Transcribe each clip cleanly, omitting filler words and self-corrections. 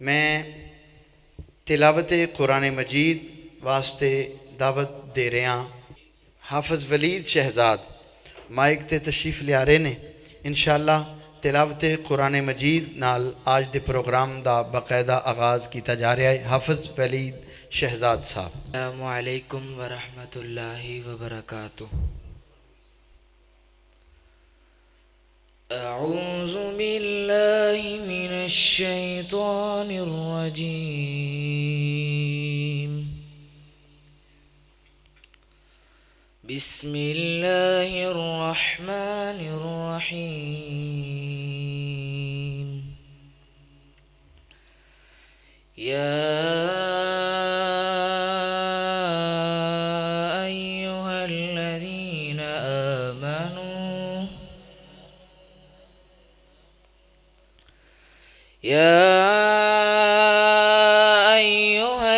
मैं तिलावत कुरान मजीद वास्ते दावत दे रहा। हाफिज़ वलीद शहजाद माइक ते तशरीफ लिया रहे ने। इंशाअल्लाह तिलावत कुरान मजीद नाल आज दे प्रोग्राम दा बाकायदा आगाज़ किया जा रहा है। हाफिज़ वलीद शहजाद साहब। अस्सलामु अलैकुम व रहमतुल्लाहि व बरकातुहू। अऊज़ु बिल्लाहि मिनश शैतानिर रजीम। बिस्मिल्लाहिर रहमानिर रहीम। या أيها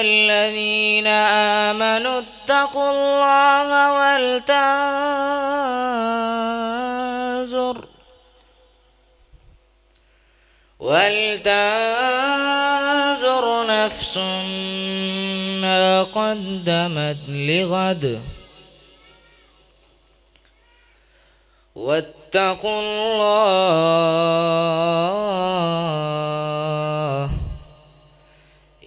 الذين آمنوا اتقوا الله ولتنظر نفس ما قدمت لغد واتقوا الله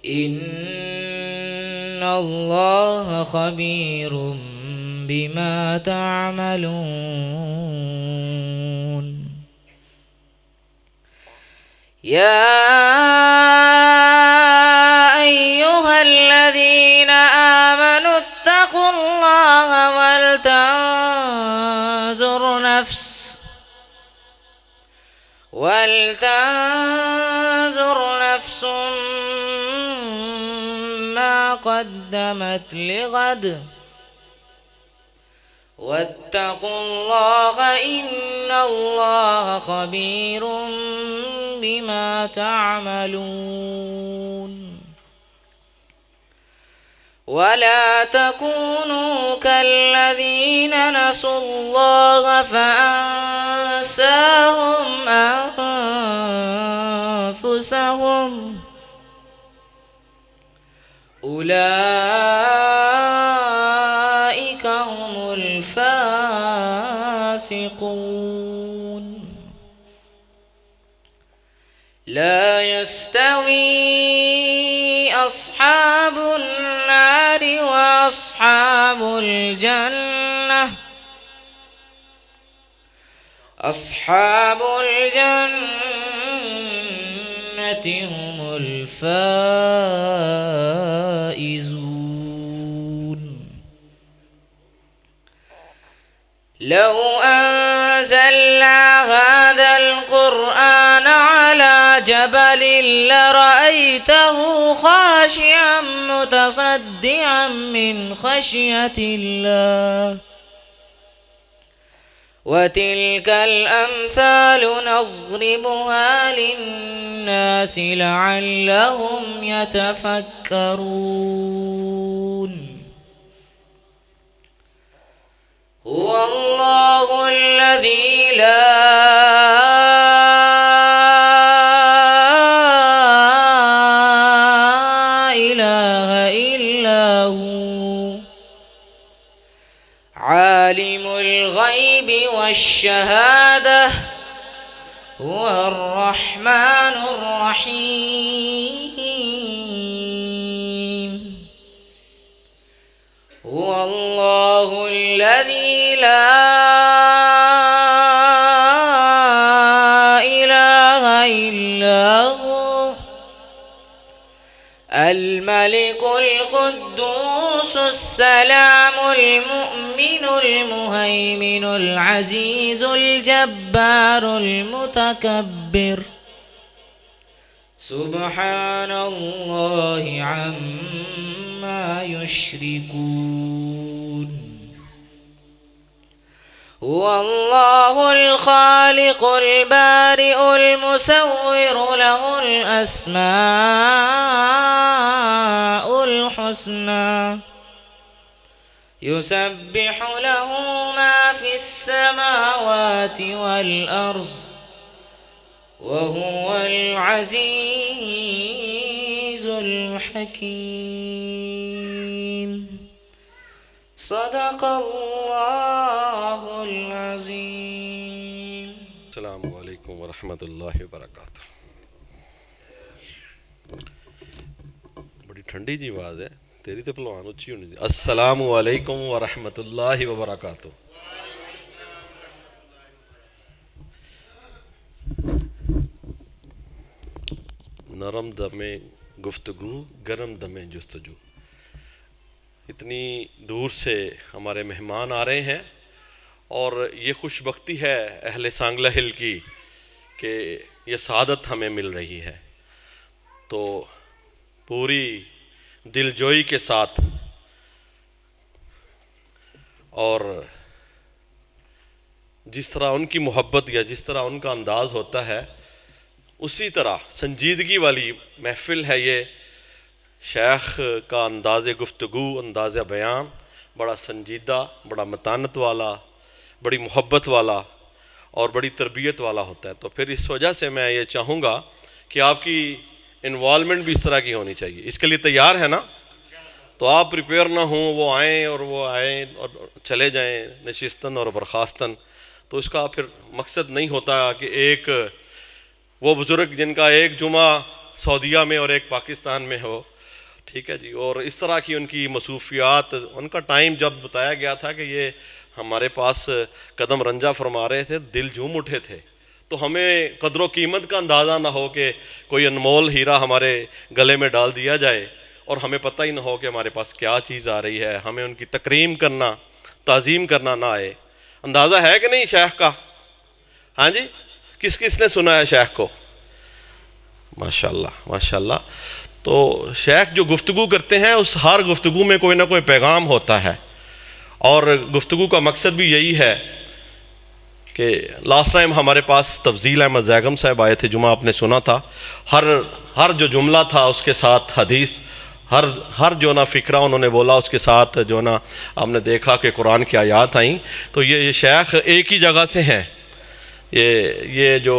إن الله خبير بما تعملون. يا أيها الذين آمنوا اتقوا الله ولتنظر نفس ما قدمت لغد واتقوا الله إن الله خبير بما تعملون. ولا تكونوا كالذين نسوا الله فأنساهم أنفسهم أولئك هم الفاسقون. لا يستوي أصحاب النار وأصحاب الجنة. أصحاب الجنة هم الفائزون. لو أنزلنا هذا القرآن على جبل لرأيته خاشعا متصدعا من خشية الله. وتلك الأمثال نضربها للناس لعلهم يتفكرون. هو الله الذي لا إله إلا هو عالم الغيب والشهادة هو الرحمن الرحيم. هو الله الذي لا إله إلا هو الملك القدوس السلام المؤمن المهيمن العزيز الجبار المتكبر. سبحان الله عما يشركون. هو الله الخالق البارئ المصور له الأسماء الحسنى يسبح له ما في السماوات والأرض وهو العزيز الحكيم صدق الله العظيم. السلام علیکم ورحمۃ اللہ وبرکاتہ. بڑی ٹھنڈی جی آواز ہے تیری تے پلوان اچھی ہونی چاہیے. السلام علیکم ورحمۃ اللہ وبرکاتہ. نرم دم گفتگو گرم دم جستجو. اتنی دور سے ہمارے مہمان آ رہے ہیں اور یہ خوش بختی ہے اہل سانگلہ ہل کی کہ یہ سعادت ہمیں مل رہی ہے. تو پوری دل جوئی کے ساتھ اور جس طرح ان کی محبت یا جس طرح ان کا انداز ہوتا ہے اسی طرح سنجیدگی والی محفل ہے یہ. شیخ کا انداز گفتگو انداز بیان بڑا سنجیدہ بڑا متانت والا بڑی محبت والا اور بڑی تربیت والا ہوتا ہے. تو پھر اس وجہ سے میں یہ چاہوں گا کہ آپ کی انوالومنٹ بھی اس طرح کی ہونی چاہیے. اس کے لیے تیار ہے نا؟ تو آپ پریپیئر نہ ہوں وہ آئیں اور چلے جائیں نشستن اور برخاستن. تو اس کا پھر مقصد نہیں ہوتا کہ ایک وہ بزرگ جن کا ایک جمعہ سعودیہ میں اور ایک پاکستان میں ہو. ٹھیک ہے جی. اور اس طرح کی ان کی مصروفیات ان کا ٹائم جب بتایا گیا تھا کہ یہ ہمارے پاس قدم رنجہ فرما رہے تھے دل جھوم اٹھے تھے. تو ہمیں قدر و قیمت کا اندازہ نہ ہو کہ کوئی انمول ہیرا ہمارے گلے میں ڈال دیا جائے اور ہمیں پتہ ہی نہ ہو کہ ہمارے پاس کیا چیز آ رہی ہے. ہمیں ان کی تکریم کرنا تعظیم کرنا نہ آئے. اندازہ ہے کہ نہیں شیخ کا؟ ہاں جی. کس کس نے سنا ہے شیخ کو؟ ماشاءاللہ ماشاءاللہ. تو شیخ جو گفتگو کرتے ہیں اس ہر گفتگو میں کوئی نہ کوئی پیغام ہوتا ہے اور گفتگو کا مقصد بھی یہی ہے کہ لاسٹ ٹائم ہمارے پاس تفضیل احمد زیگم صاحب آئے تھے جمعہ آپ نے سنا تھا. ہر جو جملہ تھا اس کے ساتھ حدیث ہر جو نا فکرہ انہوں نے بولا اس کے ساتھ جو نا آپ نے دیکھا کہ قرآن کی آیات آئیں. تو یہ شیخ ایک ہی جگہ سے ہیں. یہ جو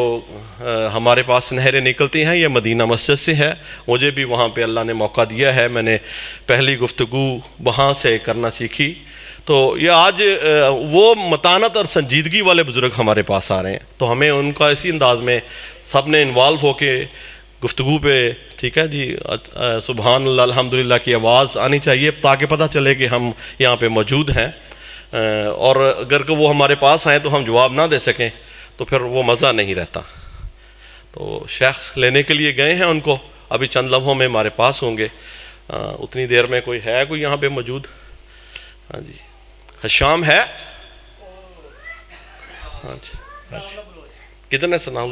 ہمارے پاس نہریں نکلتی ہیں یہ مدینہ مسجد سے ہے. مجھے بھی وہاں پہ اللہ نے موقع دیا ہے. میں نے پہلی گفتگو وہاں سے کرنا سیکھی. تو یہ آج وہ متانت اور سنجیدگی والے بزرگ ہمارے پاس آ رہے ہیں. تو ہمیں ان کا اسی انداز میں سب نے انوالو ہو کے گفتگو پہ ٹھیک ہے جی سبحان اللہ الحمدللہ کی آواز آنی چاہیے تاکہ پتہ چلے کہ ہم یہاں پہ موجود ہیں. اور اگر کہ وہ ہمارے پاس آئیں تو ہم جواب نہ دے سکیں تو پھر وہ مزہ نہیں رہتا. تو شیخ لینے کے لیے گئے ہیں ان کو ابھی چند لمحوں میں ہمارے پاس ہوں گے. اتنی دیر میں کوئی ہے کوئی یہاں پہ موجود؟ ہاں جی حشام ہے. ہاں جی کتنے سنا